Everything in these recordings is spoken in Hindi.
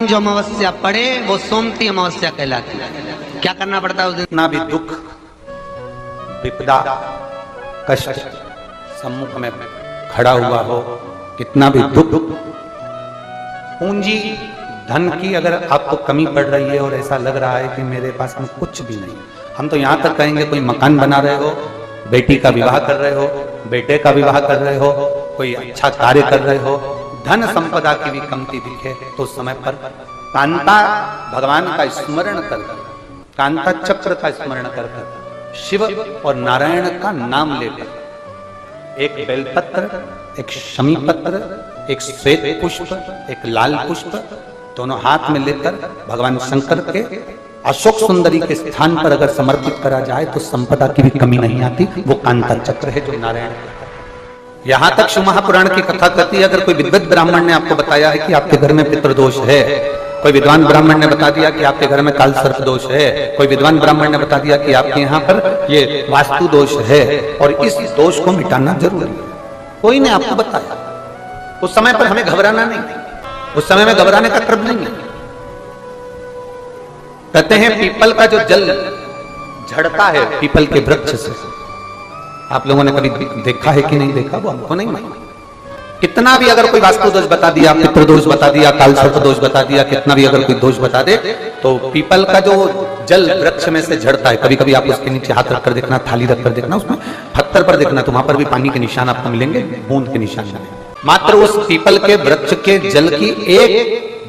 जो अमावस्या पड़े वो सोमती अमावस्या कहलाती है। क्या करना पड़ता है उस दिन? कितना भी दुख विपदा कष्ट सम्मुख में खड़ा हुआ हो, कितना भी दुख, पूंजी धन की अगर आपको कमी पड़ रही है और ऐसा लग रहा है कि मेरे पास में कुछ भी नहीं, हम तो यहां तक कहेंगे कोई मकान बना रहे हो, बेटी का विवाह कर रहे हो, बेटे का विवाह कर रहे हो, कोई अच्छा कार्य कर रहे हो, धन संपदा की भी कमती दिखे तो उस समय पर कांता भगवान का स्मरण कर, कांता चक्र का स्मरण कर शिव और नारायण का नाम लेकर एक बेलपत्र, एक शमी पत्र, एक श्वेत पुष्प, एक लाल पुष्प दोनों हाथ में लेकर भगवान शंकर के अशोक सुंदरी के स्थान पर अगर समर्पित करा जाए तो संपदा की भी कमी नहीं आती। वो कांता चक्र है जो नारायण। यहां तक शिव महापुराण की कथा कहती है, अगर कोई विद्वत ब्राह्मण ने आपको बताया है कि आपके घर में पितृदोष है, कोई विद्वान ब्राह्मण ने बता दिया कि आपके घर में काल सर्प दोष है, कोई विद्वान ब्राह्मण ने बता दिया कि आपके यहाँ पर ये वास्तु दोष है और इस दोष को मिटाना जरूरी है, कोई ने आपको बताया, उस समय पर हमें घबराना नहीं, उस समय में घबराने का क्रम नहीं है। कहते हैं पीपल का जो जल झड़ता है पीपल के वृक्ष से, आप लोगों ने कभी देखा है कि नहीं देखा वो हमको नहीं मालूम। कितना भी अगर कोई वास्तु दोष बता दिया, पितृदोष बता दिया, काल सर्प दोष बता दिया, कितना भी अगर कोई दोष बता दे तो पीपल का जो जल वृक्ष में से झड़ता है, कभी कभी आप उसके नीचे हाथ रखकर देखना, थाली रखकर देखना, उसमें पत्थर पर देखना तो वहां पर भी पानी के निशान आपको मिलेंगे, बूंद के निशान। मात्र उस पीपल के वृक्ष के जल की एक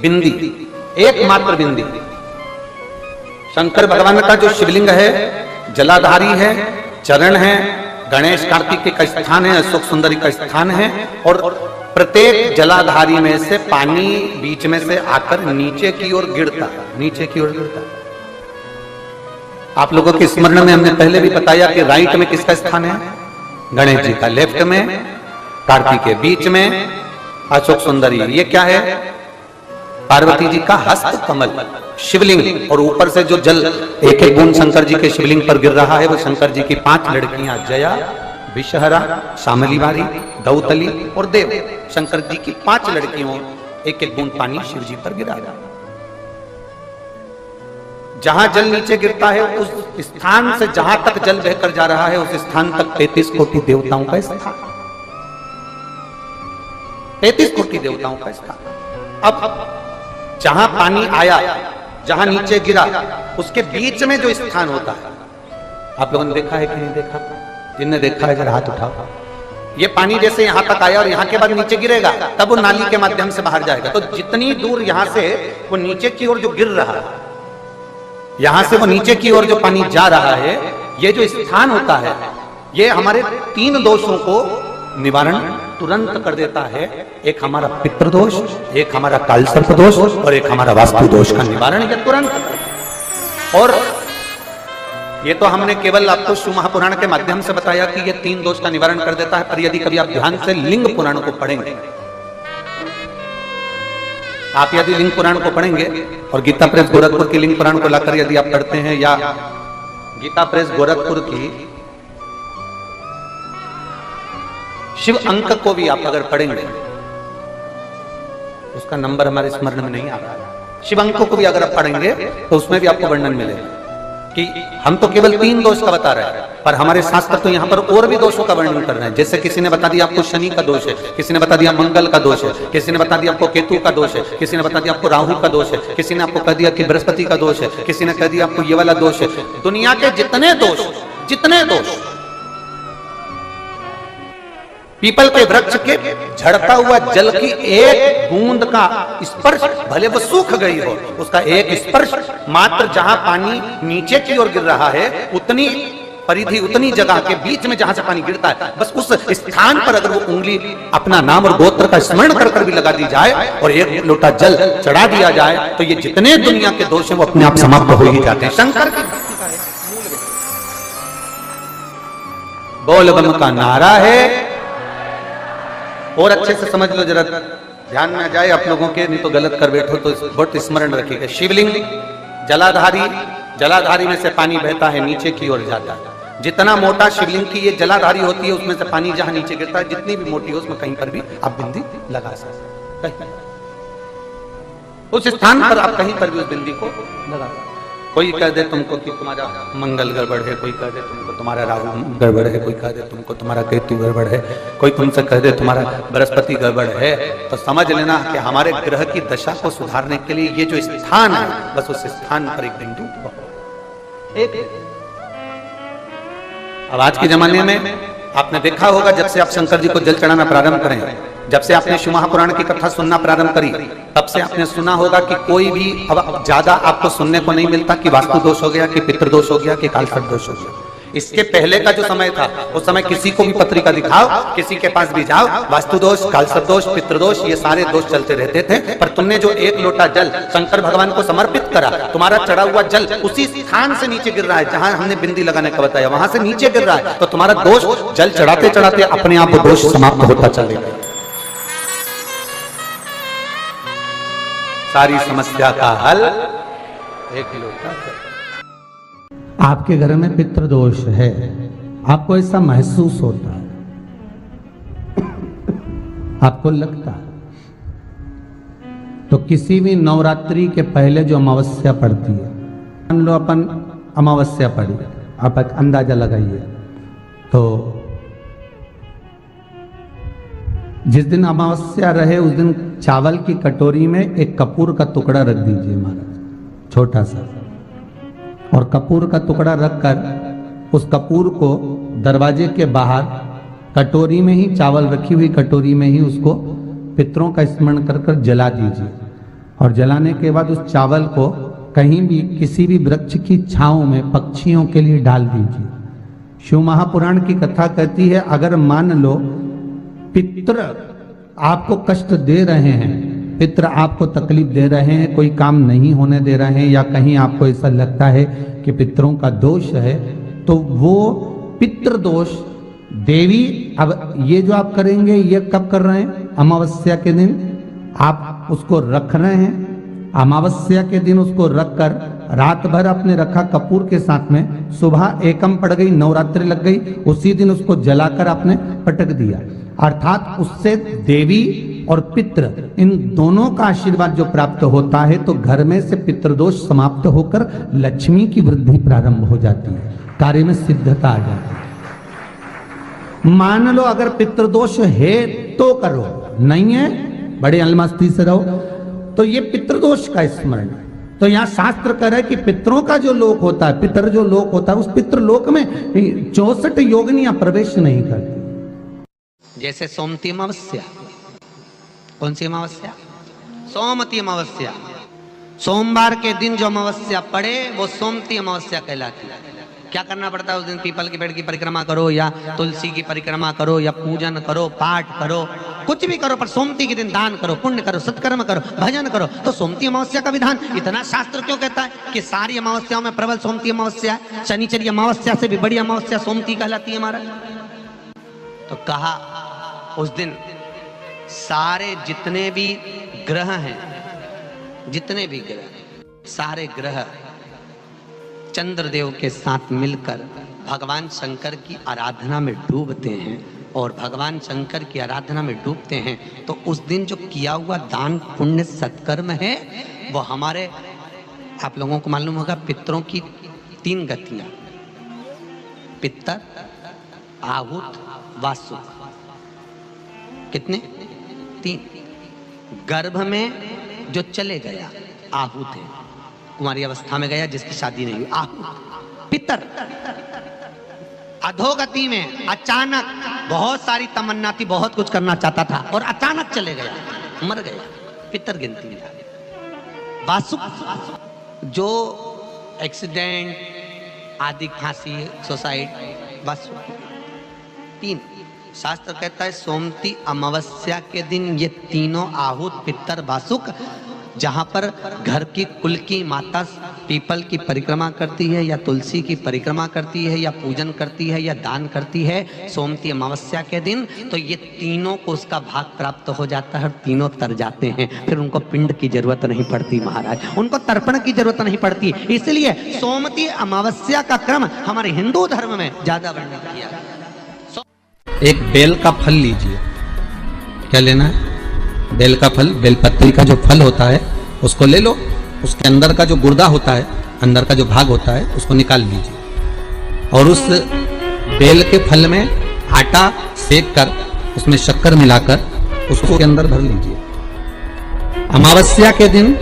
बिंदी, एकमात्र बिंदी, शंकर भगवान का जो शिवलिंग है जलाधारी है, चरण है, गणेश कार्तिक का स्थान है, अशोक सुंदरी का स्थान है और प्रत्येक जलाधारी में से पानी बीच में से आकर नीचे की ओर गिरता, नीचे की ओर गिरता। आप लोगों के स्मरण में हमने पहले भी बताया कि राइट में किसका स्थान है? गणेश जी का, लेफ्ट में कार्तिक के, बीच में अशोक सुंदरी। ये क्या है? पार्वती जी का हस्त कमल शिवलिंग, और ऊपर से जो जल एक एक बूंद शंकर जी के शिवलिंग पर गिर रहा है वो शंकर जी की 5 लड़कियां जया, विषहरा, शामलीवारी, दौतली और देव, शंकर जी की 5 लड़कियों एक एक बूंद पानी शिव जी पर गिरा। जहां जल नीचे गिरता है उस स्थान से जहां तक जल बहकर जा रहा है उस स्थान तक 33 कोटि देवताओं का स्थान, 33 कोटि देवताओं का स्थान। अब जहां पानी आया, जहां नीचे गिरा, उसके बीच में जो स्थान होता है, आप लोगों ने देखा है कि नहीं देखा? जिनने देखा है जरा हाथ उठाओ। ये पानी जैसे यहां तक आया और यहां के बाद नीचे गिरेगा तब वो नाली के माध्यम से बाहर जाएगा, तो जितनी दूर यहां से वो नीचे की ओर जो गिर रहा है, यहां से वो नीचे की ओर जो पानी जा रहा है, ये जो स्थान होता है ये हमारे 3 दोषों को निवारण तुरंत कर देता है। एक हमारा पितृदोष, एक हमारा काल सर्प दोष और एक हमारा वास्तु दोष का निवारण ये तुरंत। और ये तो हमने केवल आपको शिव महापुराण के माध्यम से बताया कि ये 3 दोष का निवारण कर देता है, पर यदि कभी आप ध्यान से लिंग पुराण को पढ़ेंगे, आप यदि लिंग पुराण को पढ़ेंगे और गीता प्रेस गोरखपुर की लिंग पुराण को लाकर यदि आप पढ़ते हैं, या गीता प्रेस गोरखपुर की शिव अंक को भी आप अगर पढ़ेंगे, उसका नंबर हमारे स्मरण में नहीं आ रहा है, शिव अंक को भी अगर आप पढ़ेंगे तो उसमें भी आपको वर्णन मिलेगा कि हम तो केवल 3 दोष का बता रहे हैं, पर हमारे शास्त्र तो यहाँ पर और भी दोषों का वर्णन कर रहे हैं। जैसे किसी ने बता दिया आपको शनि का दोष है, किसी ने बता दिया मंगल का दोष है, किसी ने बता दिया आपको केतु का दोष है, किसी ने बता दिया आपको राहु का दोष है, किसी ने आपको कह दिया कि बृहस्पति का दोष है, किसी ने कह दिया आपको ये वाला दोष है। दुनिया के जितने दोष पीपल के वृक्ष के झड़ता हुआ जल की एक बूंद का स्पर्श, भले वो सूख गई हो, उसका एक स्पर्श मात्र जहां पानी नीचे की ओर गिर रहा है उतनी परिधि, उतनी जगह के बीच में जहां से पानी गिरता है, बस उस स्थान पर अगर वो उंगली अपना नाम और गोत्र का स्मरण कर कर भी लगा दी जाए और एक लोटा जल चढ़ा दिया जाए तो ये जितने दुनिया के दोष हैं वो अपने आप समाप्त हो ही जाते हैं। शंकर की भक्ति का बोल बम का नारा है। और अच्छे से समझ लो, जरा ध्यान में आ जाए आप लोगों के, नहीं तो गलत कर बैठो तो बहुत स्मरण रखिएगा। शिवलिंग जलाधारी, जलाधारी में से पानी बहता है नीचे की ओर जाता है। जितना मोटा शिवलिंग की ये जलाधारी होती है उसमें से पानी जहां नीचे गिरता है, जितनी भी मोटी हो उसमें कहीं पर भी आप बिंदी लगा सकते हैं। उस स्थान पर आप कहीं पर भी उस बिंदी को लगा। कोई कह दे तुमको कि तुम्हारा मंगल गड़बड़ है, कोई कह दे तुमको तुम्हारा राहु गड़बड़ है, कोई कह दे तुमको तुम्हारा केतु गड़बड़ है, कोई तुमसे कह दे तुम्हारा बृहस्पति गड़बड़ है, तो समझ लेना कि हमारे ग्रह की दशा को सुधारने के लिए ये जो स्थान है, बस उस स्थान पर एक बिंदु एक। अब आज के जमाने में आपने देखा होगा, जब से आप शंकर जी को जल चढ़ाना प्रारंभ करें, जब से आपने शिव महापुराण की कथा सुनना प्रारंभ करी, तब से आपने सुना होगा कि कोई भी अब ज्यादा आपको सुनने को नहीं मिलता कि वास्तु दोष हो गया, कि पितृदोष हो गया, कि कालसर्प दोष हो गया। इसके पहले का जो समय था, उस समय किसी को भी पत्रिका दिखाओ, किसी के पास भी जाओ, वास्तु दोष, कालसर्प दोष, पितृदोष, ये सारे दोष चलते रहते थे। पर तुमने जो एक लोटा जल शंकर भगवान को समर्पित करा, तुम्हारा चढ़ा हुआ जल उसी स्थान से नीचे गिर रहा है जहां हमने बिंदी लगाने का बताया, वहां से नीचे गिर रहा है, तो तुम्हारा दोष जल चढ़ाते चढ़ाते अपने आप दोष समाप्त होता चलेगा। सारी समस्या का हल एक लोटा जल। आपके घर में पितृदोष है, आपको ऐसा महसूस होता है, आपको लगता है, तो किसी भी नवरात्रि के पहले जो अमावस्या पड़ती है, मान लो अपन अमावस्या पड़ी, आप एक अंदाजा लगाइए, तो जिस दिन अमावस्या रहे उस दिन चावल की कटोरी में एक कपूर का टुकड़ा रख दीजिए महाराज, छोटा सा, और कपूर का टुकड़ा रखकर उस कपूर को दरवाजे के बाहर कटोरी में ही, चावल रखी हुई कटोरी में ही उसको पितरों का स्मरण कर कर जला दीजिए। और जलाने के बाद उस चावल को कहीं भी किसी भी वृक्ष की छांव में पक्षियों के लिए डाल दीजिए। शिव महापुराण की कथा कहती है, अगर मान लो पितर आपको कष्ट दे रहे हैं, पितर आपको तकलीफ दे रहे हैं, कोई काम नहीं होने दे रहे हैं, या कहीं आपको ऐसा लगता है कि पितरों का दोष है, तो वो पितृ दोष देवी, अब ये जो आप करेंगे ये कब कर रहे हैं? अमावस्या के दिन आप उसको रख रहे हैं, अमावस्या के दिन उसको रखकर रात भर आपने रखा कपूर के साथ में, सुबह एकम पड़ गई, नवरात्रि लग गई, उसी दिन उसको जलाकर आपने पटक दिया। अर्थात उससे देवी और पितृ इन दोनों का आशीर्वाद जो प्राप्त होता है, तो घर में से पितृदोष समाप्त होकर लक्ष्मी की वृद्धि प्रारंभ हो जाती है, कार्य में सिद्धता आ जाती है। मान लो अगर पितृदोष है तो करो, नहीं है बड़े अलमस्ती से रहो, तो ये पितृदोष का स्मरण। तो यहाँ शास्त्र कह रहा है कि पितरों का जो लोक होता है, पितर जो लोक होता है, उस पितृलोक में 64 योगिनियां प्रवेश नहीं करती। जैसे सोमती अमावस्या, कौन सी अमावस्या? सोमती अमावस्या। सोमवार के दिन जो अमावस्या पड़े वो सोमती अमावस्या कहलाती है। क्या करना पड़ता है उस दिन? पीपल के पेड़ की परिक्रमा करो, या तुलसी की परिक्रमा करो, या पूजन करो, पाठ करो, कुछ भी करो, पर सोमती के दिन दान करो, पुण्य करो, सत्कर्म करो, भजन करो। तो सोमती अमावस्या का विधान इतना शास्त्र क्यों कहता है कि सारी अमावस्याओं में प्रबल सोमती अमावस्या है? शनिचरी अमावस्या से भी बड़ी अमावस्या सोमती कहलाती है हमारा। तो कहा उस दिन सारे जितने भी ग्रह हैं, जितने भी ग्रह, सारे ग्रह चंद्रदेव के साथ मिलकर भगवान शंकर की आराधना में डूबते हैं, और भगवान शंकर की आराधना में डूबते हैं तो उस दिन जो किया हुआ दान पुण्य सत्कर्म है वो हमारे, आप लोगों को मालूम होगा, पितरों की 3 गतियां, पितर, आहुत, वासुक। कितने? 3। गर्भ में जो चले गया आहुत है, कुमारी अवस्था में गया जिसकी शादी नहीं हुई, आहुत। पितर अधोगति में अचानक बहुत सारी तमन्ना थी, बहुत कुछ करना चाहता था और अचानक चले गया, मर गया, पितर गिनती में। वासुक जो एक्सीडेंट आदि, फांसी, सुसाइड, वासुक। 3 शास्त्र कहता है सोमती अमावस्या के दिन ये तीनों आहुत, पितर, वासुक, जहां पर घर की कुल की माता पीपल की परिक्रमा करती है, या तुलसी की परिक्रमा करती है, या पूजन करती है, या दान करती है सोमती अमावस्या के दिन, तो ये तीनों को उसका भाग प्राप्त हो जाता है और तीनों तर जाते हैं। फिर उनको पिंड की जरूरत नहीं पड़ती महाराज, उनको तर्पण की जरूरत नहीं पड़ती। इसलिए सोमती अमावस्या का क्रम हमारे हिंदू धर्म में ज्यादा वर्णित किया। एक बेल का फल लीजिए। क्या लेना है? बेल का फल, बेलपत्री का जो फल होता है उसको ले लो, उसके अंदर का जो गुर्दा होता है, अंदर का जो भाग होता है, उसको निकाल लीजिए और उस बेल के फल में आटा सेक कर उसमें शक्कर मिलाकर उसको के अंदर भर लीजिए। अमावस्या के दिन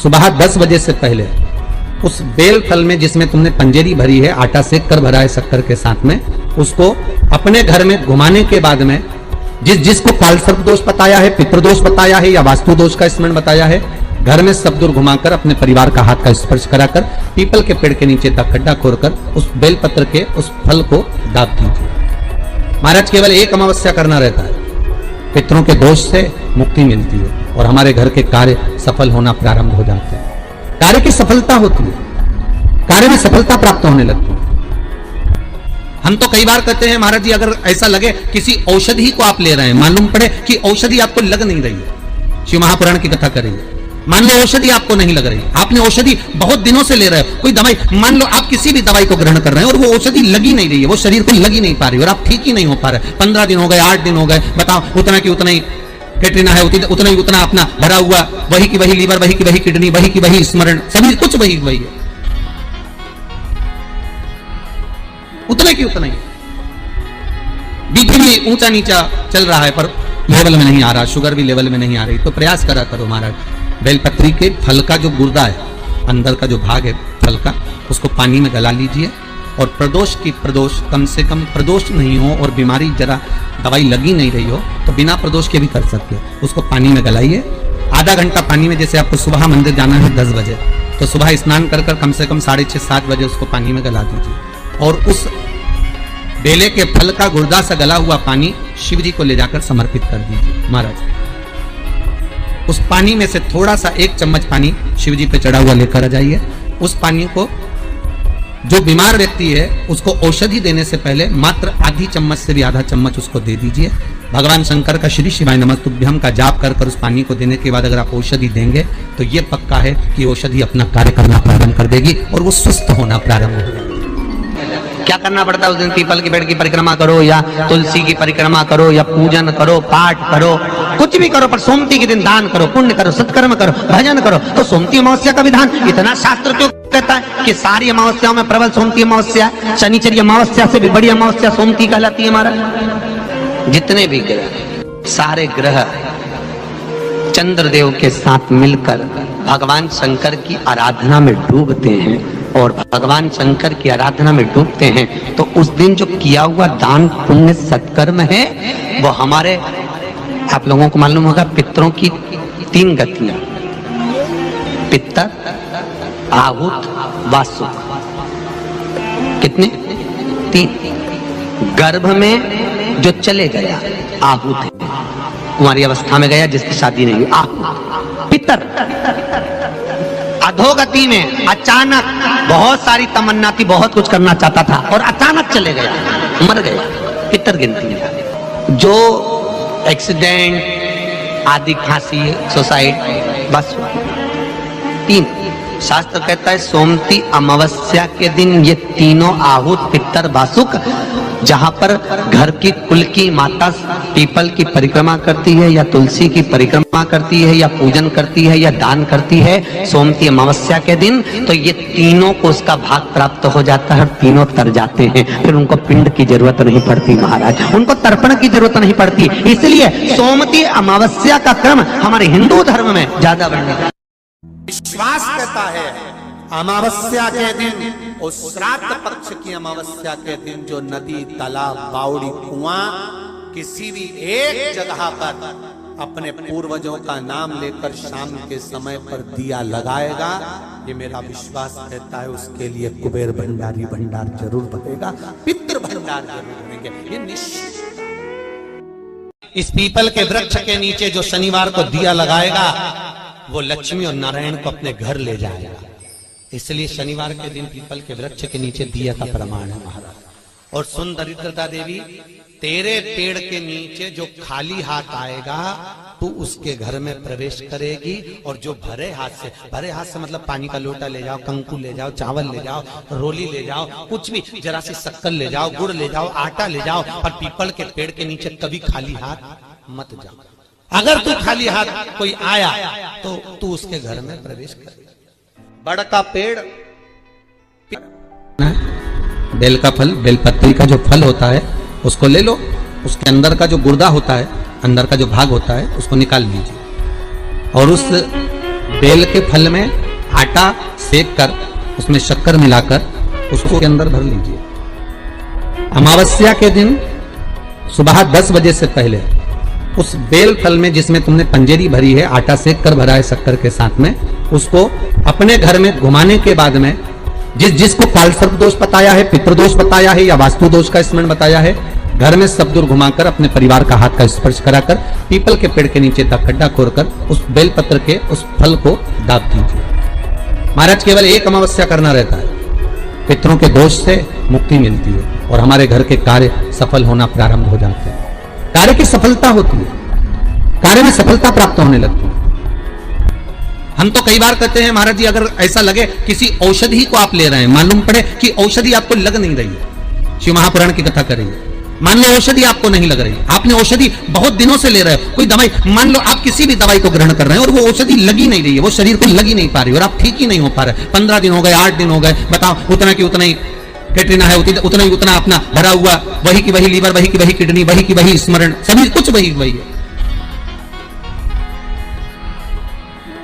सुबह 10 बजे से पहले उस बेल फल में जिसमें तुमने पंजेरी भरी है, आटा सेक कर भरा है शक्कर के साथ में, उसको अपने घर में घुमाने के बाद में जिसको कालसर्प दोष बताया है, पितृदोष बताया है या वास्तु दोष का स्मरण बताया है, घर में सब दूर घुमाकर अपने परिवार का हाथ का स्पर्श कराकर पीपल के पेड़ के नीचे तक खड्डा खोदकर उस बेल पत्र के उस फल को दाब दीजिए। महाराज केवल एक अमावस्या करना रहता है, पितरों के दोष से मुक्ति मिलती है और हमारे घर के कार्य सफल होना प्रारंभ हो जाते हैं। कार्य की सफलता होती है, कार्य में सफलता प्राप्त होने लगती है। हम तो कई बार कहते हैं महाराज जी, अगर ऐसा लगे किसी औषधि को आप ले रहे हैं, मालूम पड़े कि औषधि आपको लग नहीं रही है, शिव महापुराण की कथा करेंगे, मान लो औषधि आपको नहीं लग रही, आपने औषधि बहुत दिनों से ले रहे हो, कोई दवाई, मान लो आप किसी भी दवाई को ग्रहण कर रहे हैं और वो औषधि लगी नहीं रही है, वो शरीर को लगी नहीं पा रही और आप ठीक ही नहीं हो पा रहे, 15 दिन हो गए, 8 दिन हो गए, बताओ उतना की उतना ही कैटरीना है, उतना ही उतना अपना भरा हुआ, वही की वही लीवर, वही की वही किडनी, वही की वही स्मरण, सभी कुछ वही वही है, उतने की उतना ही। बीपी भी ऊंचा नीचा चल रहा है पर लेवल में नहीं आ रहा, शुगर भी लेवल में नहीं आ रही, तो प्रयास करा करो महाराज, बेलपत्री के फल का जो गुर्दा है, अंदर का जो भाग है फल का, उसको पानी में गला लीजिए और प्रदोष की प्रदोष, कम से कम प्रदोष नहीं हो और बीमारी जरा दवाई लगी नहीं रही हो तो बिना प्रदोष के भी कर सकते हो, उसको पानी में गलाइए, आधा घंटा पानी में, जैसे आपको सुबह मंदिर जाना है 10 बजे, तो सुबह स्नान कर कर कम से कम 6:30-7 बजे उसको पानी में गला दीजिए और उस बेले के फल का गुर्दा से गला हुआ पानी शिव जी को ले जाकर समर्पित कर दीजिए। महाराज उस पानी में से थोड़ा सा 1 चम्मच पानी शिव जी पे चढ़ा हुआ लेकर आ जाइए। उस पानी को जो बीमार व्यक्ति है उसको औषधि देने से पहले मात्र आधी चम्मच से भी आधा चम्मच उसको दे दीजिए। भगवान शंकर का श्री शिवाय नमस्तुभ्यम का जाप कर कर उस पानी को देने के बाद अगर आप औषधि देंगे तो ये पक्का है कि औषधि अपना कार्य करना प्रारंभ कर देगी और वो स्वस्थ होना प्रारंभ हो जाएगी। क्या करना पड़ता है उस दिन? पीपल के पेड़ की परिक्रमा करो या तुलसी की परिक्रमा करो या पूजन करो, पाठ करो, कुछ भी करो, पर सोमती के दिन दान करो, पुण्य करो, सत्कर्म करो, भजन करो। तो सोमती अमावस्या का विधान इतना शास्त्र क्यों कहता है कि सारी अमावस्याओं में प्रबल सोमती अमावस्या, शनिचरी अमावस्या से भी बड़ी अमावस्या सोमती कहलाती है। हमारा जितने भी ग्रह, सारे ग्रह चंद्रदेव के साथ मिलकर भगवान शंकर की आराधना में डूबते हैं और भगवान शंकर की आराधना में डूबते हैं तो उस दिन जो किया हुआ दान पुण्य सत्कर्म है वो हमारे, आप लोगों को मालूम होगा, पितरों की 3 गतियां, पितर, आहुत, वासुक, कितने? 3। गर्भ में जो चले गया आहुत है, कुंवारी अवस्था में गया जिसकी शादी नहीं हुई, आहुत। पितर अधोगति में अचानक बहुत सारी तमन्ना थी, बहुत कुछ करना चाहता था और अचानक चले गया, मर गया, पितर गिनती में। जो एक्सीडेंट आदि, फांसी, सुसाइड, बस 3। शास्त्र कहता है सोमती अमावस्या के दिन ये तीनों आहुत, पितर, वासुक, जहां पर घर की कुल की माता पीपल की परिक्रमा करती है या तुलसी की परिक्रमा करती है या पूजन करती है या दान करती है सोमती अमावस्या के दिन, तो ये तीनों को उसका भाग प्राप्त हो जाता है और तीनों तर जाते हैं। फिर उनको पिंड की जरूरत नहीं पड़ती महाराज, उनको तर्पण की जरूरत नहीं पड़ती। इसलिए सोमती अमावस्या का क्रम हमारे हिंदू धर्म में ज्यादा बढ़ने। विश्वास कहता है अमावस्या के दिन, उस श्राद्ध पक्ष की अमावस्या के दिन जो नदी, तालाब, बावड़ी, कुआं, किसी भी एक जगह पर अपने पूर्वजों का नाम लेकर शाम के समय पर दिया लगाएगा, ये मेरा विश्वास कहता है उसके लिए कुबेर भंडारी भंडार जरूर बनेगा, पितृ भंडार जरूर बनेंगे, ये निश्चित। इस पीपल के वृक्ष के नीचे जो शनिवार को दिया लगाएगा वो लक्ष्मी और नारायण को अपने घर ले जाएगा। इसलिए शनिवार के दिन पीपल के वृक्ष के नीचे दिया का प्रमाण है महाराज। और सुन दरिद्रता देवी, तेरे पेड़ के नीचे जो खाली हाथ आएगा तू उसके घर में प्रवेश करेगी और जो भरे हाथ से मतलब पानी का लोटा ले जाओ, कंकु ले जाओ, चावल ले जाओ, रोली ले जाओ, कुछ भी, जरा सी शक्कर ले जाओ, गुड़ ले जाओ, आटा ले जाओ, और पीपल के पेड़ के नीचे कभी खाली हाथ मत जाओ। अगर तू खाली हाथ कोई आया तो तू उसके घर में प्रवेश कर। बड़ का पेड़, बेल का फल, बेलपत्री का जो फल होता है उसको ले लो, उसके अंदर का जो गुर्दा होता है, अंदर का जो भाग होता है उसको निकाल लीजिए और उस बेल के फल में आटा सेक कर उसमें शक्कर मिलाकर उसको के अंदर भर लीजिए। अमावस्या के दिन सुबह 10 बजे से पहले उस बेल फल में जिसमें तुमने पंजेरी भरी है, आटा सेक कर भरा है शक्कर के साथ में, उसको अपने घर में घुमाने के बाद में जिसको कालसर्प दोष बताया है, पितृदोष बताया है या वास्तु दोष का स्मरण बताया है, घर में सब दूर घुमाकर अपने परिवार का हाथ का स्पर्श कराकर पीपल के पेड़ के नीचे तक खड्डा खोदकर उस बेलपत्र के उस फल को दाब दीजिए। महाराज केवल एक अमावस्या करना रहता है, पितरों के दोष से मुक्ति मिलती है और हमारे घर के कार्य सफल होना प्रारंभ हो जाते हैं। कार्य की सफलता होती है, कार्य में सफलता प्राप्त होने लगती है। हम तो कई बार कहते हैं महाराज जी अगर ऐसा लगे किसी औषधि को आप ले रहे हैं, मालूम पड़े कि औषधि आपको लग नहीं रही है, शिव महापुराण की कथा करेंगे, मान लो औषधि आपको नहीं लग रही, आपने औषधि बहुत दिनों से ले रहे हो, कोई दवाई, मान लो आप किसी भी दवाई को ग्रहण कर रहे हैं और वो औषधि लगी नहीं रही है, वो शरीर को लगी नहीं पा रही और आप ठीक ही नहीं हो पा रहे, 15 दिन हो गए, 8 दिन हो गए, बताओ उतना की उतना ही कैटरीना है, उतना ही उतना अपना भरा हुआ, वही की वही लीवर, वही की वही किडनी, वही की वही स्मरण, सभी कुछ वही वही है,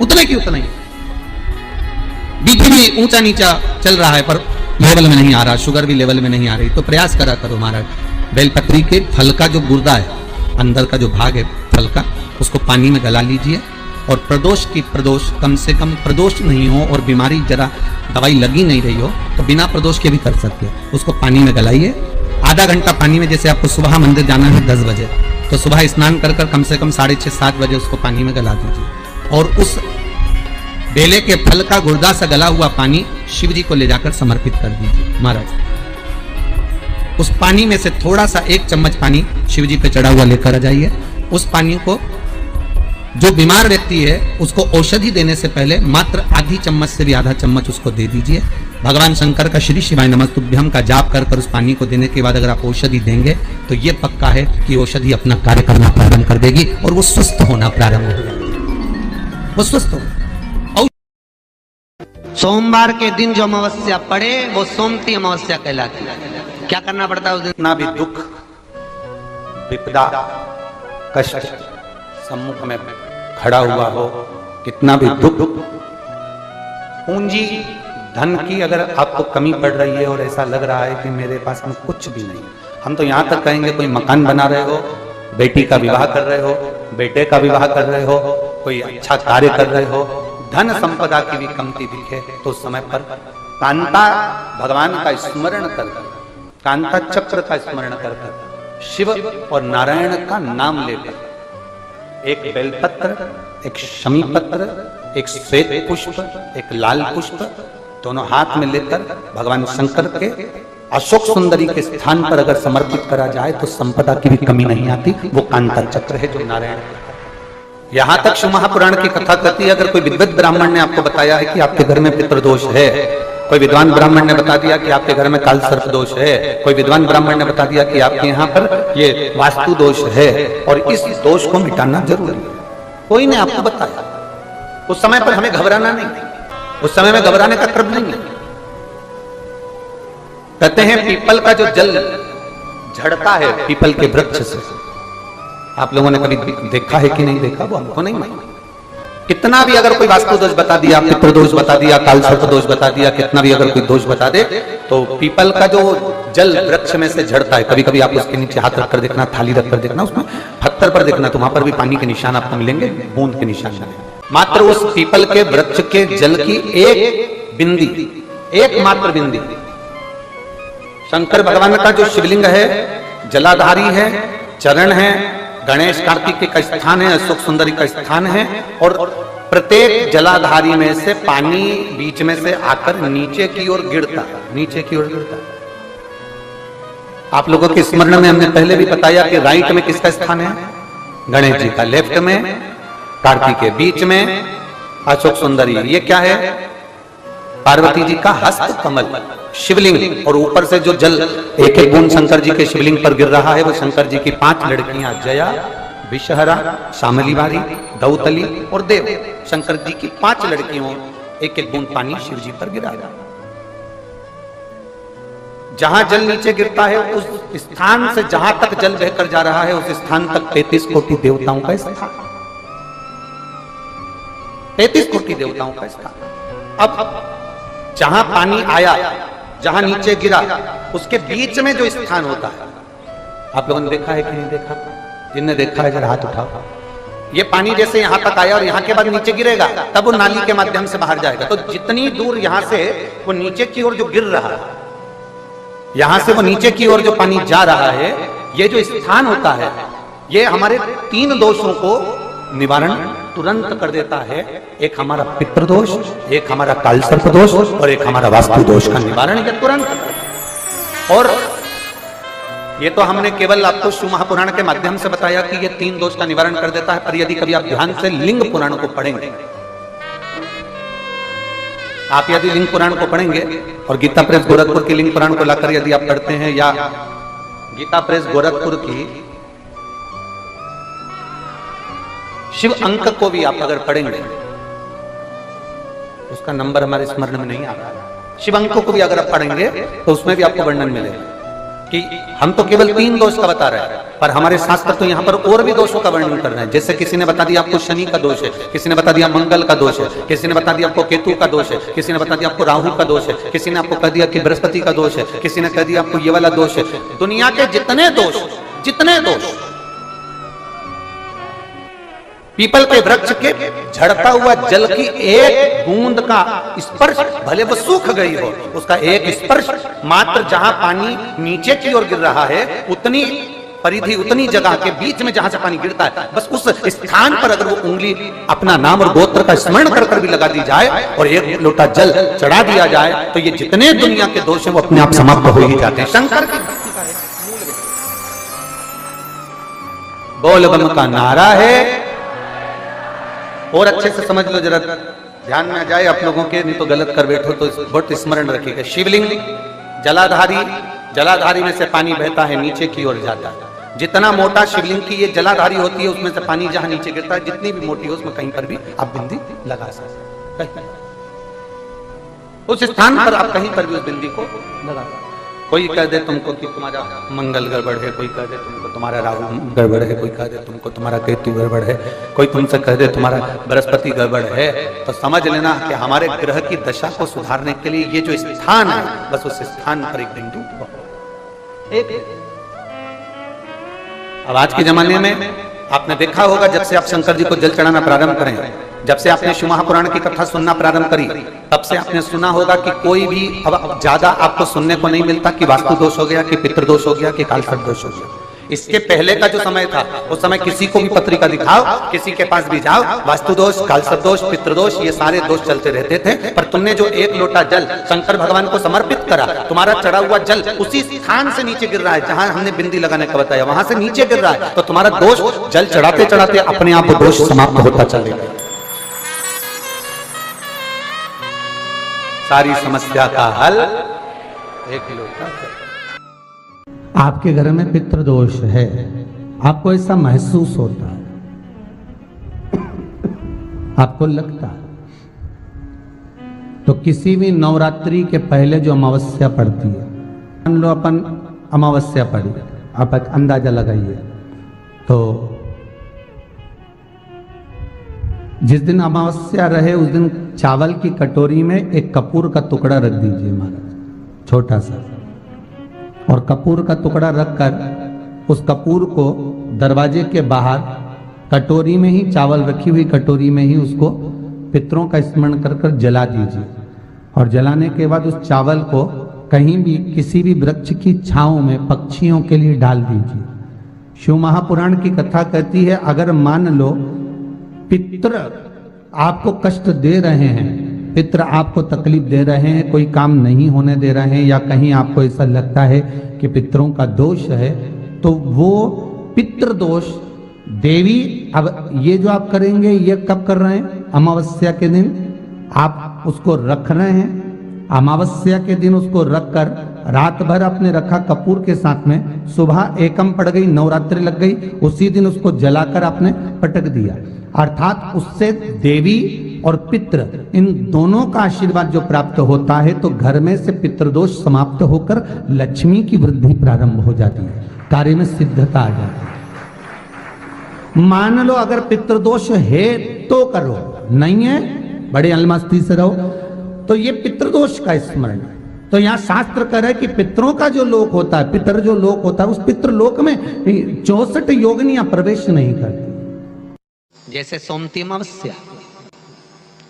उतने की उतना ही। बीपी भी ऊंचा नीचा चल रहा है पर लेवल में नहीं आ रहा, शुगर भी लेवल में नहीं आ रही, तो प्रयास करा करो महाराज, बेलपत्री के फल का जो गुर्दा है, अंदर का जो भाग है फल का, उसको पानी में गला लीजिए और प्रदोष की प्रदोष, कम से कम प्रदोष नहीं हो और बीमारी जरा दवाई लगी नहीं रही हो तो बिना प्रदोष के भी कर सकते हो, उसको पानी में गलाइए, आधा घंटा पानी में, जैसे आपको सुबह मंदिर जाना है 10 बजे तो सुबह स्नान कर कम से कम 6:30-7 बजे उसको पानी में गला दीजिए और उस बेले के फल का गुर्दा से गला हुआ पानी शिव जी को ले जाकर समर्पित कर दीजिए। महाराज उस पानी में से थोड़ा सा 1 चम्मच पानी शिव जी पे चढ़ा हुआ लेकर आ जाइए, उस पानी को जो बीमार व्यक्ति है उसको औषधि देने से पहले मात्र आधी चम्मच से भी आधा चम्मच उसको दे दीजिए। भगवान शंकर का श्री शिवाय नमस्तुभ्यम का जाप कर उस पानी को देने के बाद अगर आप औषधि देंगे तो ये पक्का है कि औषधि अपना कार्य करना प्रारंभ कर देगी और वो स्वस्थ होना प्रारंभ हो जाएगी, वो स्वस्थ हो। सोमवार के दिन जो अमावस्या पड़े वो सोमती अमावस्या कहलाती है। क्या करना पड़ता है उस दिन? कितना भी दुख, विपदा, कष्ट सम्मुख में खड़ा हुआ हो, कितना भी दुख, पूंजी धन की अगर आपको कमी पड़ रही है और ऐसा लग रहा है कि मेरे पास में कुछ भी नहीं, हम तो यहाँ तक कहेंगे कोई मकान बना रहे हो, बेटी का विवाह कर रहे हो, बेटे का विवाह कर रहे हो, कोई अच्छा कार्य कर रहे हो, धन संपदा की भी कमती दिखे तो उस समय पर कांता भगवान का स्मरण कर, कांता चक्र का स्मरण कर, शिव और नारायण का नाम लेकर, एक बेलपत्र, एक शमी पत्र, एक श्वेत पुष्प, एक लाल पुष्प दोनों हाथ में लेकर भगवान शंकर के अशोक सुंदरी के स्थान पर अगर समर्पित करा जाए तो संपदा की भी कमी नहीं आती। वो कांता चक्र है जो नारायण, यहां तक शिव महापुराण की कथा कहती है, अगर कोई विद्वत ब्राह्मण ने आपको बताया है कि आपके घर में पितृदोष है, कोई विद्वान ब्राह्मण ने बता दिया कि आपके घर में काल सर्प दोष है, कोई विद्वान ब्राह्मण ने बता दिया कि आपके यहाँ पर ये वास्तु दोष है और इस दोष को मिटाना जरूरी है, कोई ने आपको बताया, उस समय पर हमें घबराना नहीं, उस समय में घबराने का क्रम नहीं है। कहते हैं पीपल का जो जल झड़ता है पीपल के वृक्ष से, आप लोगों ने कभी देखा है कि नहीं देखा, वो हमको नहीं मालूम। कितना भी अगर कोई वास्तु दोष बता दिया, पितृदोष बता दिया, काल सर्प दोष बता दिया, कितना भी अगर कोई दोष बता दे तो पीपल का जो जल वृक्ष में से झड़ता है, कभी कभी आप उसके नीचे हाथ रखकर देखना, थाली रखकर देखना, उसमें पत्थर पर देखना तो वहां पर भी पानी के निशान आपको मिलेंगे, बूंद के निशान। मात्र उस पीपल के वृक्ष के जल की एक बिंदी, एकमात्र बिंदी, शंकर भगवान का जो शिवलिंग है जलाधारी है, चरण है, गणेश कार्तिक का स्थान है, अशोक सुंदरी का स्थान है और प्रत्येक जलाधारी में से पानी बीच में से आकर नीचे की ओर गिरता, नीचे की ओर गिरता। आप लोगों के स्मरण में हमने पहले भी बताया कि राइट में किसका स्थान है, गणेश जी का, लेफ्ट में कार्तिक के, बीच में अशोक सुंदरी, ये क्या है, पार्वती जी का हस्त कमल शिवलिंग, और ऊपर से जो जल एक एक बूंद शंकर जी के शिवलिंग पर गिर रहा है वो शंकर जी की 5 लड़कियां, जया, विषहरा, शामली बारी, दौतली और देव, शंकर जी की 5 लड़कियों, एक एक बूंद पानी शिव जी पर गिरा। जहां जल नीचे गिरता है उस स्थान से जहां तक जल बहकर जा रहा है उस स्थान तक 33 कोटि देवताओं का स्थान, 33 कोटि देवताओं का स्थान। अब जहां पानी आया, जहां नीचे गिरा, उसके बीच में जो स्थान होता है, आप लोगों ने देखा है कि नहीं देखा? जिनने देखा है जरा हाथ उठाओ। ये पानी जैसे यहां तक आया और यहां के बाद नीचे गिरेगा, तब वो नाली के माध्यम से बाहर जाएगा। तो जितनी दूर यहां से वो नीचे की ओर जो गिर रहा है, यहां से वो नीचे की ओर जो पानी जा रहा है, ये जो स्थान होता है, ये हमारे 3 दोषों को निवारण तुरंत कर देता है। एक हमारा पितृदोष, एक हमारा कालसर्प दोष और एक हमारा वास्तु दोष का निवारण ये तुरंत। और ये तो हमने केवल आपको शिव महापुराण के माध्यम से बताया कि ये 3 दोष का निवारण कर देता है, पर यदि कभी आप ध्यान से लिंग पुराण को पढ़ेंगे, आप यदि लिंग पुराण को पढ़ेंगे और गीता प्रेस गोरखपुर की लिंग पुराण को लाकर यदि आप पढ़ते हैं, या गीता प्रेस गोरखपुर की शिव अंक को भी आप अगर पढ़ेंगे, उसका नंबर हमारे स्मरण में नहीं आ रहा है, शिव अंक को भी अगर आप पढ़ेंगे तो उसमें भी आपको वर्णन मिलेगा कि हम तो केवल 3 दोष का बता रहे हैं, पर हमारे शास्त्र तो यहाँ पर और भी दोषों का वर्णन कर रहे हैं। जैसे किसी ने बता दिया आपको शनि का दोष है, किसी ने बता दिया मंगल का दोष है, किसी ने बता दिया आपको केतु का दोष है, किसी ने बता दिया आपको राहु का दोष है, किसी ने आपको कह दिया कि बृहस्पति का दोष है, किसी ने कह दिया आपको ये वाला दोष है। दुनिया के जितने दोष पीपल के वृक्ष के झड़ता हुआ जल की एक बूंद का स्पर्श, भले वो सूख गई हो, उसका एक स्पर्श मात्र जहां पानी नीचे की ओर गिर रहा है, उतनी परिधि, उतनी जगह के बीच में जहां से पानी गिरता है, बस उस स्थान पर अगर वो उंगली अपना नाम और गोत्र का स्मरण कर कर भी लगा दी जाए और एक लोटा जल चढ़ा दिया जाए, तो ये जितने दुनिया के दोष हैं वो अपने आप समाप्त हो ही जाते हैं। शंकर की भक्ति का बोल बम का नारा है। और अच्छे से समझ लो, जरा ध्यान में आ जाए आप लोगों के, नहीं तो गलत कर बैठो तो बहुत स्मरण रखिएगा। शिवलिंग जलाधारी में से पानी बहता है, नीचे की ओर जाता है। जितना मोटा शिवलिंग की ये जलाधारी होती है, उसमें से पानी जहां नीचे गिरता है, जितनी भी मोटी हो, उसमें कहीं पर भी आप बिंदी लगा सकते हैं। उस स्थान पर आप कहीं पर भी उस बिंदी को लगा सकते। कोई कह दे तुमको कि तुम्हारा मंगल गड़बड़ है, कोई कह दे तुमको तुम्हारा राहु गड़बड़ है, कोई कह दे तुमको तुम्हारा केतु गड़बड़ है, कोई तुमसे कह दे तुम्हारा बृहस्पति गड़बड़ है, तो समझ लेना कि हमारे ग्रह की दशा को सुधारने के लिए ये जो स्थान है, बस उस स्थान पर एक बिंदु एक। अब आज के जमाने में आपने देखा होगा, जब से आप शंकर जी को जल चढ़ाना प्रारंभ करें, जब से आपने शिव महापुराण की कथा सुनना प्रारंभ करी, तब से आपने सुना होगा कि कोई भी अब ज्यादा आपको सुनने को नहीं मिलता कि वास्तु दोष हो गया, कि पितृदोष हो गया, कि कालसर्प दोष हो गया। इसके पहले का जो समय था, उस समय किसी को भी पत्रिका दिखाओ, किसी के पास भी जाओ, वास्तु दोष, कालसर्प दोष, पितृदोष, ये सारे दोष चलते रहते थे। पर तुमने जो एक लोटा जल शंकर भगवान को समर्पित करा, तुम्हारा चढ़ा हुआ जल उसी स्थान से नीचे गिर रहा है जहां हमने बिंदी लगाने का बताया, वहां से नीचे गिर रहा है, तो तुम्हारा दोष जल चढ़ाते चढ़ाते अपने आप दोष समाप्त होता चलेगा। सारी समस्या का हल एक लोटा जल। आपके घर में पितृदोष है, आपको ऐसा महसूस होता है, आपको लगता है, तो किसी भी नवरात्रि के पहले जो अमावस्या पड़ती है, मान लो अपन अमावस्या पड़ी, आप एक अंदाजा लगाइए, तो जिस दिन अमावस्या रहे उस दिन चावल की कटोरी में एक कपूर का टुकड़ा रख दीजिए महाराज, छोटा सा, और कपूर का टुकड़ा रखकर उस कपूर को दरवाजे के बाहर कटोरी में ही, चावल रखी हुई कटोरी में ही उसको पितरों का स्मरण कर कर जला दीजिए। और जलाने के बाद उस चावल को कहीं भी किसी भी वृक्ष की छांव में पक्षियों के लिए डाल दीजिए। शिव महापुराण की कथा कहती है, अगर मान लो पितृ आपको कष्ट दे रहे हैं, पितृ आपको तकलीफ दे रहे हैं, कोई काम नहीं होने दे रहे हैं, या कहीं आपको ऐसा लगता है कि पितरों का दोष है, तो वो पितृदोष देवी, अब ये जो आप करेंगे ये कब कर रहे हैं? अमावस्या के दिन आप उसको रख रहे हैं, अमावस्या के दिन उसको रखकर रात भर अपने रखा कपूर के साथ में, सुबह एकम पड़ गई, नवरात्रि लग गई, उसी दिन उसको जलाकर आपने पटक दिया। अर्थात उससे देवी और पितृ इन दोनों का आशीर्वाद जो प्राप्त होता है, तो घर में से पितृदोष समाप्त होकर लक्ष्मी की वृद्धि प्रारंभ हो जाती है, कार्य में सिद्धता आ जाती है। मान लो अगर पितृदोष है तो करो, नहीं है बड़े अलमस्ती से रहो, तो ये पितृदोष का स्मरण। तो यहाँ शास्त्र कह रहा है कि पितरों का जो लोक होता है, पितर जो लोक होता है, उस पितृलोक में 64 योगिनियां प्रवेश नहीं करती। जैसे सोमती अमावस्या,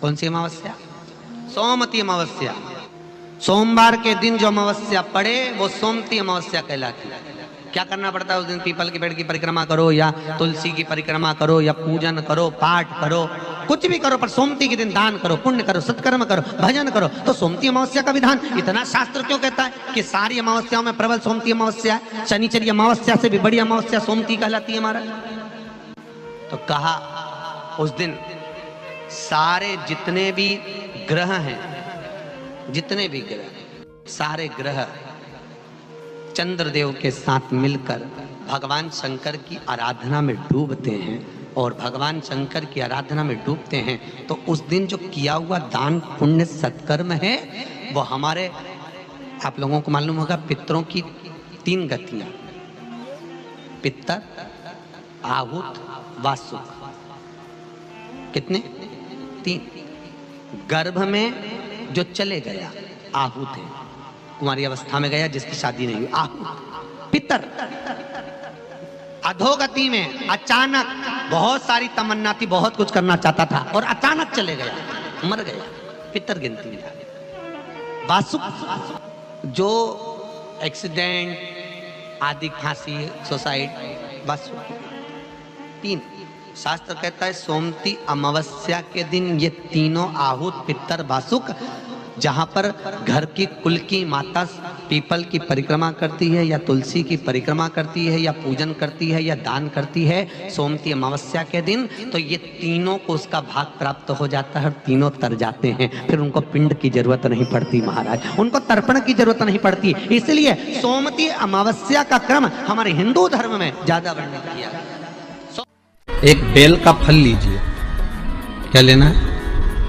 कौन सी अमावस्या? सोमती अमावस्या। सोमवार के दिन जो अमावस्या पड़े वो सोमती अमावस्या कहलाती है। क्या करना पड़ता है उस दिन? पीपल के पेड़ की परिक्रमा करो या तुलसी की परिक्रमा करो या पूजन करो, पाठ करो, कुछ भी करो, पर सोमती के दिन दान करो, पुण्य करो, सत्कर्म करो, भजन करो। तो सोमती अमावस्या का विधान इतना शास्त्र क्यों कहता है कि सारी अमावस्याओं में प्रबल सोमती अमावस्या है? शनिचरी अमावस्या से भी बड़ी अमावस्या सोमती कहलाती है हमारा। तो कहा उस दिन सारे जितने भी ग्रह हैं, जितने भी ग्रह, सारे ग्रह चंद्रदेव के साथ मिलकर भगवान शंकर की आराधना में डूबते हैं, और भगवान शंकर की आराधना में डूबते हैं तो उस दिन जो किया हुआ दान पुण्य सत्कर्म है वो हमारे, आप लोगों को मालूम होगा, पितरों की 3 गतियां, पितर, आहुत, वासुक। कितने? 3। गर्भ में जो चले गया आहुत है, कुमारी अवस्था में गया जिसकी शादी नहीं हुई, आहुत। पितर अधोगति में अचानक, बहुत सारी तमन्ना थी, बहुत कुछ करना चाहता था और अचानक चले गया, मर गया, पितर गिनती में। वासुक जो एक्सीडेंट आदि, फांसी, सुसाइड, वासुक। 3 शास्त्र कहता है सोमती अमावस्या के दिन ये तीनों आहुत, पितर, वासुक, जहां पर घर की कुल की माता पीपल की परिक्रमा करती है या तुलसी की परिक्रमा करती है या पूजन करती है या दान करती है सोमती अमावस्या के दिन, तो ये तीनों को उसका भाग प्राप्त हो जाता है, तीनों तर जाते हैं। फिर उनको पिंड की जरूरत नहीं पड़ती महाराज, उनको तर्पण की जरूरत नहीं पड़ती। इसलिए सोमती अमावस्या का क्रम हमारे हिंदू धर्म में ज्यादा वर्णित किया। एक बेल का फल लीजिए। क्या लेना है?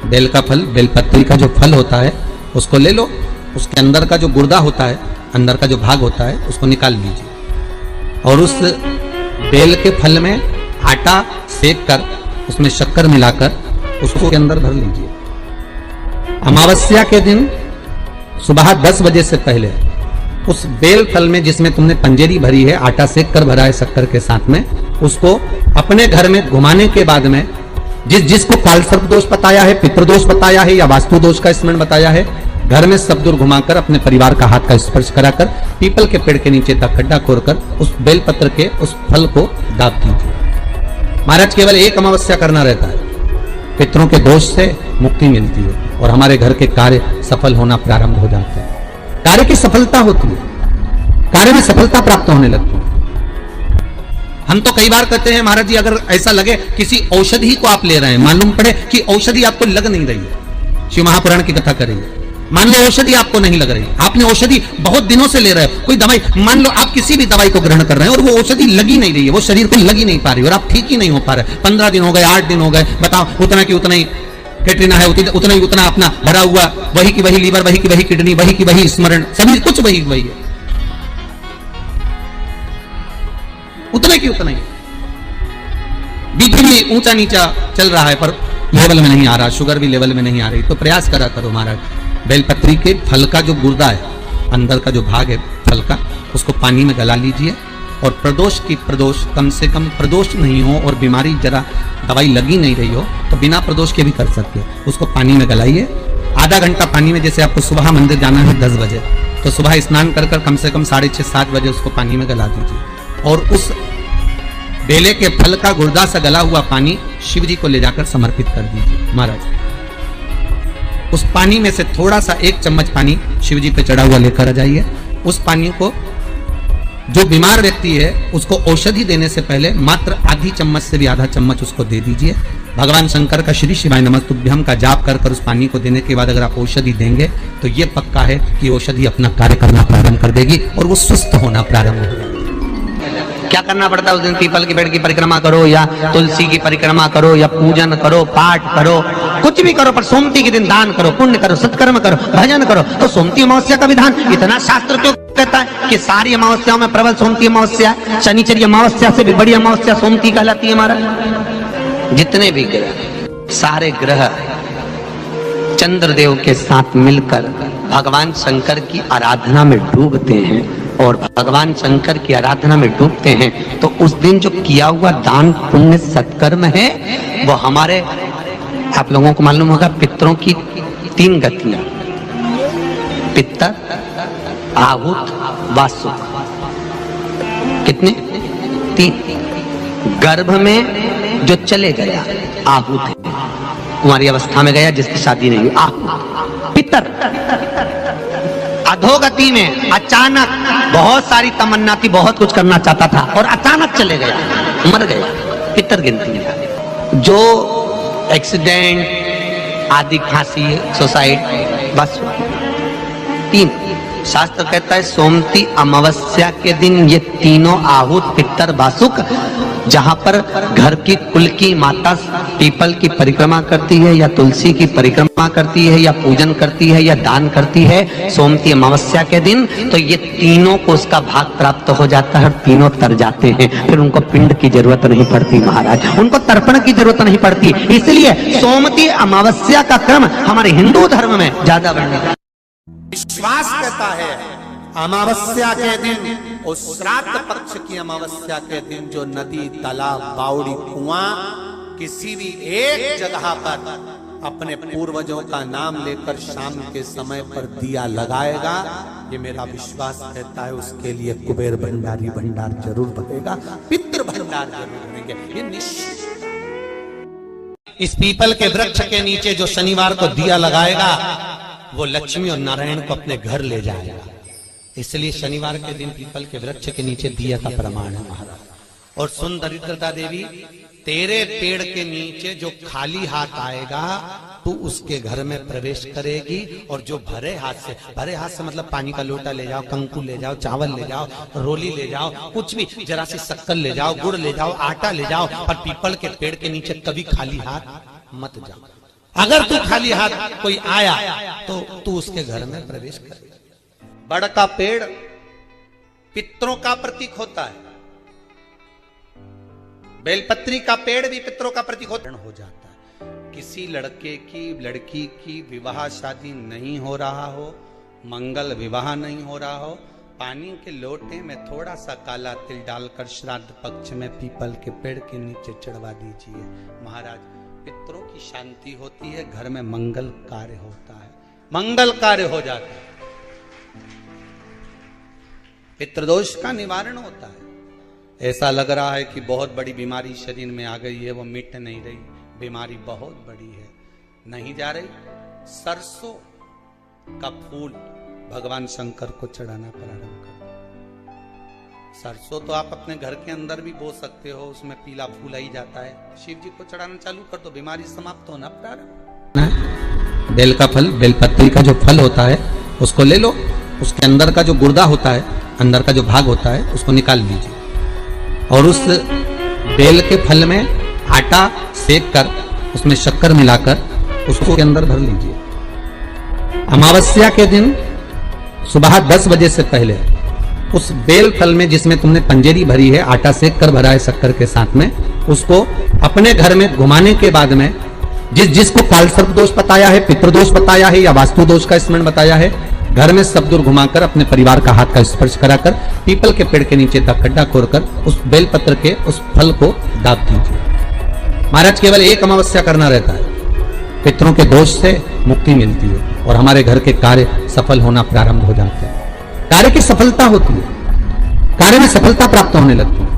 बेल का फल, बेलपत्री का जो फल होता है उसको ले लो, उसके अंदर का जो गुर्दा होता है, अंदर का जो भाग होता है, उसको निकाल लीजिए और उस बेल के फल में आटा सेक कर उसमें शक्कर मिलाकर उसको के अंदर भर लीजिए। अमावस्या के दिन सुबह 10 बजे से पहले उस बेल फल में जिसमें तुमने पंजेरी भरी है, आटा सेक कर भरा है शक्कर के साथ में, उसको अपने घर में घुमाने के बाद में जिसको कालसर्प दोष बताया है, पितृदोष बताया है या वास्तु दोष का स्मरण बताया है, घर में सब दूर घुमाकर अपने परिवार का हाथ का स्पर्श कराकर पीपल के पेड़ के नीचे तक खड्डा खोदकर उस बेलपत्र के उस फल को दाब दीजिए। महाराज केवल एक अमावस्या करना रहता है, पितरों के दोष से मुक्ति मिलती है और हमारे घर के कार्य सफल होना प्रारंभ हो जाते हैं। कार्य की सफलता होती है, कार्य में सफलता प्राप्त होने लगती है। हम तो कई बार कहते हैं महाराज जी, अगर ऐसा लगे किसी औषधि को आप ले रहे हैं, मालूम पड़े कि औषधि आपको लग नहीं रही है, शिव महापुराण की कथा करेंगे, मान लो औषधि आपको नहीं लग रही, आपने औषधि बहुत दिनों से ले रहे हो, कोई दवाई, मान लो आप किसी भी दवाई को ग्रहण कर रहे हैं और वो औषधि लगी नहीं रही है, वो शरीर को लगी नहीं पा रही और आप ठीक ही नहीं हो पा रहे, 15 दिन हो गए, 8 दिन हो गए, बताओ, उतना की उतना ही कैटरीना है, उतना ही उतना अपना भरा हुआ, वही की वही लीवर, वही की वही किडनी, वही की वही स्मरण, सभी कुछ वही वही है, उतना की उतना ही। बीपी भी ऊंचा नीचा चल रहा है पर लेवल में नहीं आ रहा, शुगर भी लेवल में नहीं आ रही, तो प्रयास करा करो महाराज, बेलपत्री के फल का जो गुर्दा है, अंदर का जो भाग है फल का, उसको पानी में गला लीजिए और प्रदोष कम से कम प्रदोष नहीं हो और बीमारी जरा दवाई लगी नहीं रही हो तो बिना प्रदोष के भी कर सकते हो, उसको पानी में गलाइए। आधा घंटा पानी में, जैसे आपको सुबह मंदिर जाना है 10 बजे, तो सुबह स्नान कर कम से कम 6:30-7 बजे उसको पानी में गला दीजिए और उस बेले के फल का गुर्दा से गला हुआ पानी शिव जी को ले जाकर समर्पित कर दीजिए। महाराज उस पानी में से थोड़ा सा 1 चम्मच पानी शिव जी पे चढ़ा हुआ लेकर आ जाइए। उस पानी को जो बीमार व्यक्ति है उसको औषधि देने से पहले मात्र आधी चम्मच से भी आधा चम्मच उसको दे दीजिए भगवान शंकर का श्री शिवाय नमस्तुभ्यम का जाप कर कर उस पानी को देने के बाद अगर आप औषधि देंगे तो ये पक्का है कि औषधि अपना कार्य करना प्रारंभ कर देगी और वो स्वस्थ होना प्रारंभ हो जाएगी। क्या करना पड़ता है उस दिन? पीपल के पेड़ की परिक्रमा करो या तुलसी की परिक्रमा करो या पूजन करो, पाठ करो, कुछ भी करो, पर सोमती के दिन दान करो, पुण्य करो, सत्कर्म करो, भजन करो। तो सोमती अमावस्या का विधान इतना शास्त्र क्यों कहता है कि सारी अमावस्याओं में प्रबल सोमती अमावस्या, शनिचरी अमावस्या से भी बड़ी अमावस्या सोमती कहलाती है। हमारा जितने भी ग्रह, सारे ग्रह चंद्रदेव के साथ मिलकर भगवान शंकर की आराधना में डूबते हैं और भगवान शंकर की आराधना में डूबते हैं तो उस दिन जो किया हुआ दान पुण्य सत्कर्म है वो हमारे, आप लोगों को मालूम होगा, पितरों की 3 गतियां, पितर, आहुत, वासुक। कितने? 3। गर्भ में जो चले गया आहुत है, कुंवारी अवस्था में गया जिसकी शादी नहीं हुई, आहुत। पितर अधोगति में अचानक बहुत सारी तमन्ना थी, बहुत कुछ करना चाहता था और अचानक चले गया, मर गया, पितर गिनती है। जो एक्सीडेंट आदि, खांसी, सुसाइड, बस 3। शास्त्र कहता है सोमती अमावस्या के दिन ये तीनों आहुत, पितर, वासुक, जहां पर घर की कुल की माता पीपल की परिक्रमा करती है या तुलसी की परिक्रमा करती है या पूजन करती है या दान करती है सोमती अमावस्या के दिन, तो ये तीनों को उसका भाग प्राप्त हो जाता है, तीनों तर जाते हैं। फिर उनको पिंड की जरूरत नहीं पड़ती महाराज, उनको तर्पण की जरूरत नहीं पड़ती। इसलिए सोमती अमावस्या का क्रम हमारे हिंदू धर्म में ज्यादा बढ़ने का विश्वास कहता है अमावस्या के दिन, उस श्राद्ध पक्ष की अमावस्या के दिन जो नदी, तालाब, बावड़ी, कुआं किसी भी एक जगह पर अपने पूर्वजों का नाम लेकर शाम के समय पर दिया लगाएगा, ये मेरा विश्वास कहता है उसके लिए कुबेर भंडारी भंडार जरूर बनेगा, पितृ भंडार जरूर बनेंगे, ये निश्चित। इस पीपल के वृक्ष के नीचे जो शनिवार को दिया लगाएगा वो लक्ष्मी और नारायण को अपने घर ले जाएगा। इसलिए शनिवार के दिन पीपल के वृक्ष के नीचे दिया का प्रमाण है महाराज। और सुन दरिद्रता देवी, तेरे पेड़ के नीचे जो खाली हाथ आएगा तू उसके घर में प्रवेश करेगी, और जो भरे हाथ से मतलब पानी का लोटा ले जाओ, कंकु ले जाओ, चावल ले जाओ, रोली ले जाओ, कुछ भी, जरा सी शक्कर ले जाओ, गुड़ ले जाओ, आटा ले जाओ, पर पीपल के पेड़ के नीचे कभी खाली हाथ मत जाओ। अगर तू खाली हाथ कोई आया तो तू उसके घर में प्रवेश कर। बड़ का पेड़ पितरों का प्रतीक होता है, बेलपत्री का पेड़ भी पितरों का प्रतीक हो जाता है। किसी लड़के की लड़की की विवाह शादी नहीं हो रहा हो, मंगल विवाह नहीं हो रहा हो, पानी के लोटे में थोड़ा सा काला तिल डालकर श्राद्ध पक्ष में पीपल के पेड़ के नीचे चढ़वा दीजिए महाराज। पितरों की शांति होती है, घर में मंगल कार्य होता है, मंगल कार्य हो जाता है, पितृदोष का निवारण होता है। ऐसा लग रहा है कि बहुत बड़ी बीमारी शरीर में आ गई है, वो मिट नहीं रही, बीमारी बहुत बड़ी है, नहीं जा रही। सरसों का फूल भगवान शंकर को चढ़ाना प्रारंभ कर। सरसों तो आप अपने घर के अंदर भी बो सकते हो, उसमें पीला फूल ही जाता है, शिव जी को चढ़ाना चालू कर दो, बीमारी समाप्त होना प्रारंभ। बेल का फल, बेलपत्री का जो फल होता है उसको ले लो, उसके अंदर का जो गुर्दा होता है, अंदर का जो भाग होता है उसको निकाल लीजिए, और उस बेल के फल में आटा सेक कर उसमें शक्कर मिलाकर उसको के अंदर भर लीजिए। अमावस्या के दिन सुबह 10 बजे से पहले उस बेल फल में जिसमें तुमने पंजेरी भरी है, आटा सेक कर भरा है शक्कर के साथ में, उसको अपने घर में घुमाने के बाद में जिसको कालसर्प दोष बताया है, पितृदोष बताया है या वास्तु दोष का स्मरण बताया है, घर में सब दूर घुमाकर अपने परिवार का हाथ का स्पर्श कराकर पीपल के पेड़ के नीचे तक खड्डा खोदकर उस बेलपत्र के उस फल को दाग दीजिए। महाराज केवल एक अमावस्या करना रहता है, पितरों के दोष से मुक्ति मिलती है और हमारे घर के कार्य सफल होना प्रारंभ हो जाते हैं। कार्य की सफलता होती है, कार्य में सफलता प्राप्त होने लगती है।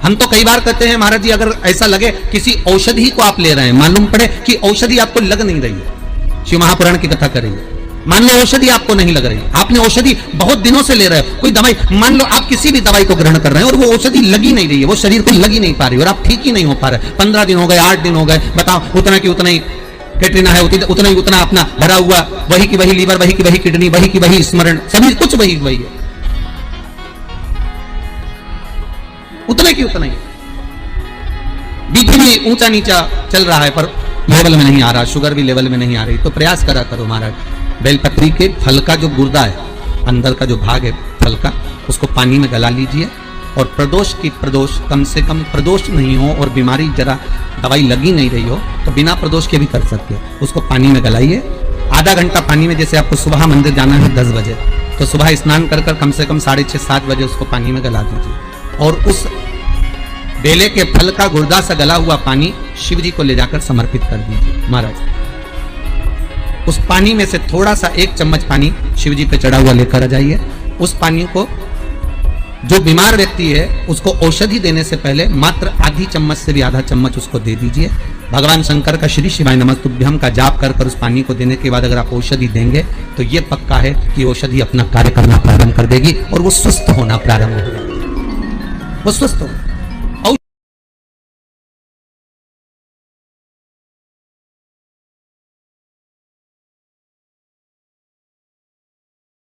हम तो कई बार कहते हैं महाराज जी, अगर ऐसा लगे किसी औषधि को आप ले रहे हैं, मालूम पड़े कि औषधि आपको लग नहीं रही है, शिव महापुराण की कथा करेंगे, मान लो औषधि आपको नहीं लग रही, आपने औषधि बहुत दिनों से ले रहे हो, कोई दवाई, मान लो आप किसी भी दवाई को ग्रहण कर रहे हैं और वो औषधि लगी नहीं रही है, वो शरीर को लगी नहीं पा रही और आप ठीक ही नहीं हो पा रहे, 15 दिन हो गए, 8 दिन हो गए, बताओ उतना की उतना ही कैटरीना है, उतना ही उतना अपना भरा हुआ, वही की वही लीवर, वही की वही किडनी, वही की वही स्मरण, सभी कुछ वही वही है, उतने की उतना ही। बीपी भी ऊंचा नीचा चल रहा है पर लेवल में नहीं आ रहा, शुगर भी लेवल में नहीं आ रही, तो प्रयास करा करो महाराज, बेलपत्री के फल का जो गुर्दा है, अंदर का जो भाग है फल का, उसको पानी में गला लीजिए और प्रदोष की प्रदोष, कम से कम प्रदोष नहीं हो और बीमारी जरा दवाई लगी नहीं रही हो तो बिना प्रदोष के भी कर सकते हो, उसको पानी में गलाइए, आधा घंटा पानी में, जैसे आपको सुबह मंदिर जाना है 10 बजे, तो सुबह स्नान कर कम से कम 6:30-7 बजे उसको पानी में गला दीजिए और उस बेले के फल का गुर्दा से गला हुआ पानी शिव जी को ले जाकर समर्पित कर दीजिए महाराज। उस पानी में से थोड़ा सा 1 चम्मच पानी शिव जी पे चढ़ा हुआ लेकर आ जाइए, उस पानी को जो बीमार व्यक्ति है उसको औषधि देने से पहले मात्र आधी चम्मच से भी आधा चम्मच उसको दे दीजिए। भगवान शंकर का श्री शिवाय नमस्तुभ्यम का जाप कर उस पानी को देने के बाद अगर आप औषधि देंगे तो ये पक्का है कि औषधि अपना कार्य करना प्रारंभ कर देगी और वो स्वस्थ होना प्रारंभ हो जाएगी, वो स्वस्थ हो।